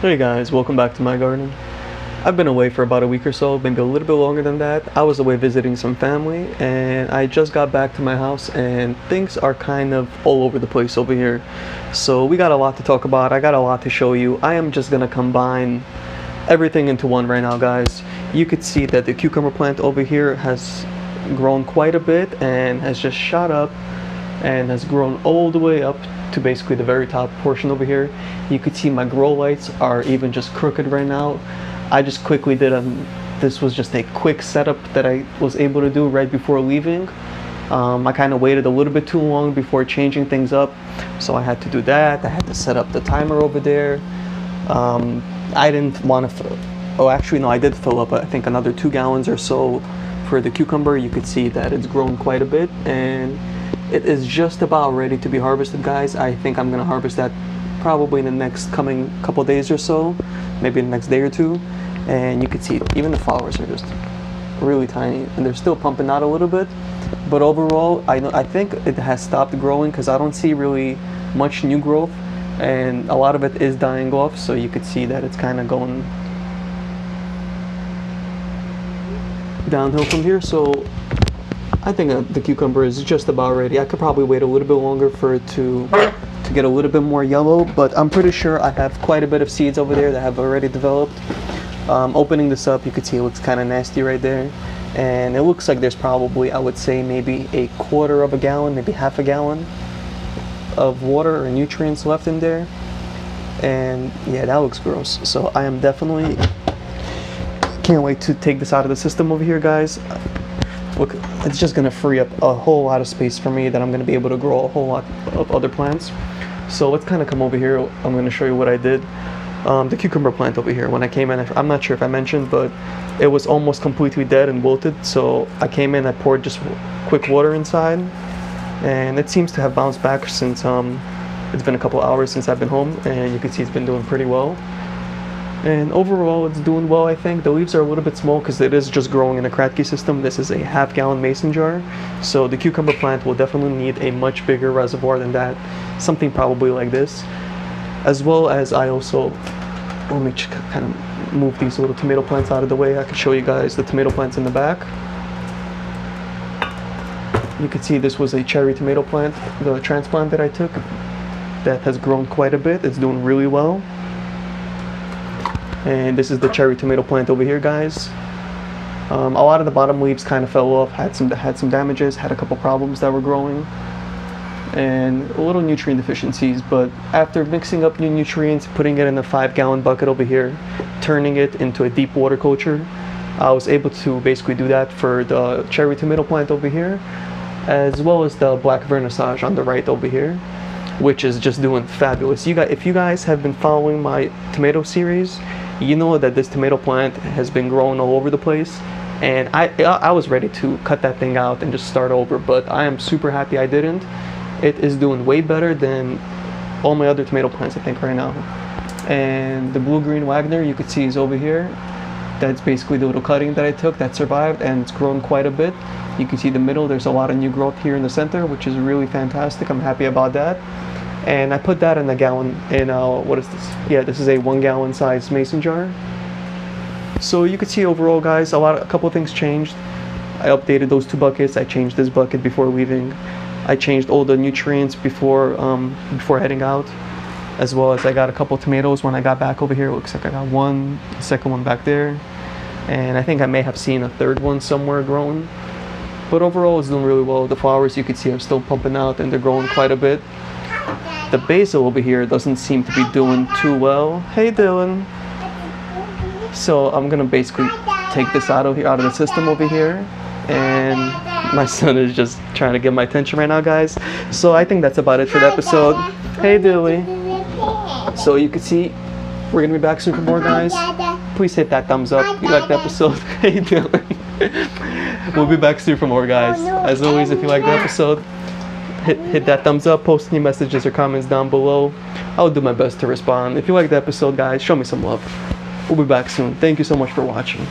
Hey guys, welcome back to my garden. I've been away for about a week or so, maybe a little bit longer than that. I was away visiting some family and I just got back to my house and things are kind of all over the place over here. So we got a lot to talk about, I got a lot to show you. I am just gonna combine everything into one right now, guys. You could see that the cucumber plant over here has grown quite a bit and has just shot up and has grown all the way up to basically the very top portion over here. You could see my grow lights are even just crooked right now. I just quickly did this was just a quick setup that I was able to do right before leaving. I kind of waited a little bit too long before changing things up, so I had to do that. I had to set up the timer over there. I didn't want to oh actually no, I did fill up I think another 2 gallons or so for the cucumber. You could see that it's grown quite a bit and it is just about ready to be harvested, guys. I think I'm gonna harvest that probably in the next coming couple days or so, maybe the next day or two. And you can see even the flowers are just really tiny and they're still pumping out a little bit, but overall I think it has stopped growing because I don't see really much new growth and a lot of it is dying off. So you could see that it's kind of going downhill from here. So I think the cucumber is just about ready. I could probably wait a little bit longer for it to get a little bit more yellow, but I'm pretty sure I have quite a bit of seeds over there that have already developed. Opening this up, you can see it looks kind of nasty right there, and it looks like there's probably, I would say, maybe a quarter of a gallon, maybe half a gallon of water or nutrients left in there. And yeah, that looks gross. So I am definitely can't wait to take this out of the system over here, guys. Look, it's just gonna free up a whole lot of space for me that I'm gonna be able to grow a whole lot of other plants. So let's kind of come over here. I'm gonna show you what I did. The cucumber plant over here, when I came in, I'm not sure if I mentioned, but it was almost completely dead and wilted. So I came in, I poured just quick water inside, and it seems to have bounced back since it's been a couple hours since I've been home, and you can see it's been doing pretty well. And overall, it's doing well, I think. The leaves are a little bit small because it is just growing in a Kratky system. This is a half-gallon mason jar. So the cucumber plant will definitely need a much bigger reservoir than that. Something probably like this. As well as I also, let me kind of move these little tomato plants out of the way. I can show you guys the tomato plants in the back. You can see this was a cherry tomato plant, the transplant that I took. That has grown quite a bit. It's doing really well. And this is the cherry tomato plant over here, guys. A lot of the bottom leaves kind of fell off, had some damages, had a couple problems that were growing, and a little nutrient deficiencies. But after mixing up new nutrients, putting it in a 5-gallon bucket over here, turning it into a deep water culture, I was able to basically do that for the cherry tomato plant over here, as well as the black vernissage on the right over here, which is just doing fabulous. If you guys have been following my tomato series, you know that this tomato plant has been growing all over the place, and I was ready to cut that thing out and just start over, but I am super happy I didn't. It is doing way better than all my other tomato plants, I think, right now. And the blue-green Wagner, you can see, is over here. That's basically the little cutting that I took that survived, and it's grown quite a bit. You can see the middle, there's a lot of new growth here in the center, which is really fantastic. I'm happy about that. And I put that in a gallon, in what is this? Yeah, this is a 1-gallon size mason jar. So you can see overall, guys, a couple of things changed. I updated those 2 buckets. I changed this bucket before leaving. I changed all the nutrients before heading out, as well as I got a couple tomatoes when I got back over here. It looks like I got one, the second one back there, and I think I may have seen a third one somewhere growing. But overall, it's doing really well. The flowers, you can see, are still pumping out and they're growing quite a bit. The basil over here doesn't seem to be doing too well. Hey, Dylan. So I'm gonna basically take this out of the system over here, and my son is just trying to get my attention right now, guys. So I think that's about it for the episode. Hey, Dilly. So you can see we're gonna be back soon for more, guys. Please hit that thumbs up if you like the episode. Hey, Dylan. We'll be back soon for more, guys. As always, if you like the episode, hit that thumbs up, post any messages or comments down below. I'll do my best to respond. If you like the episode, guys, show me some love. We'll be back soon. Thank you so much for watching.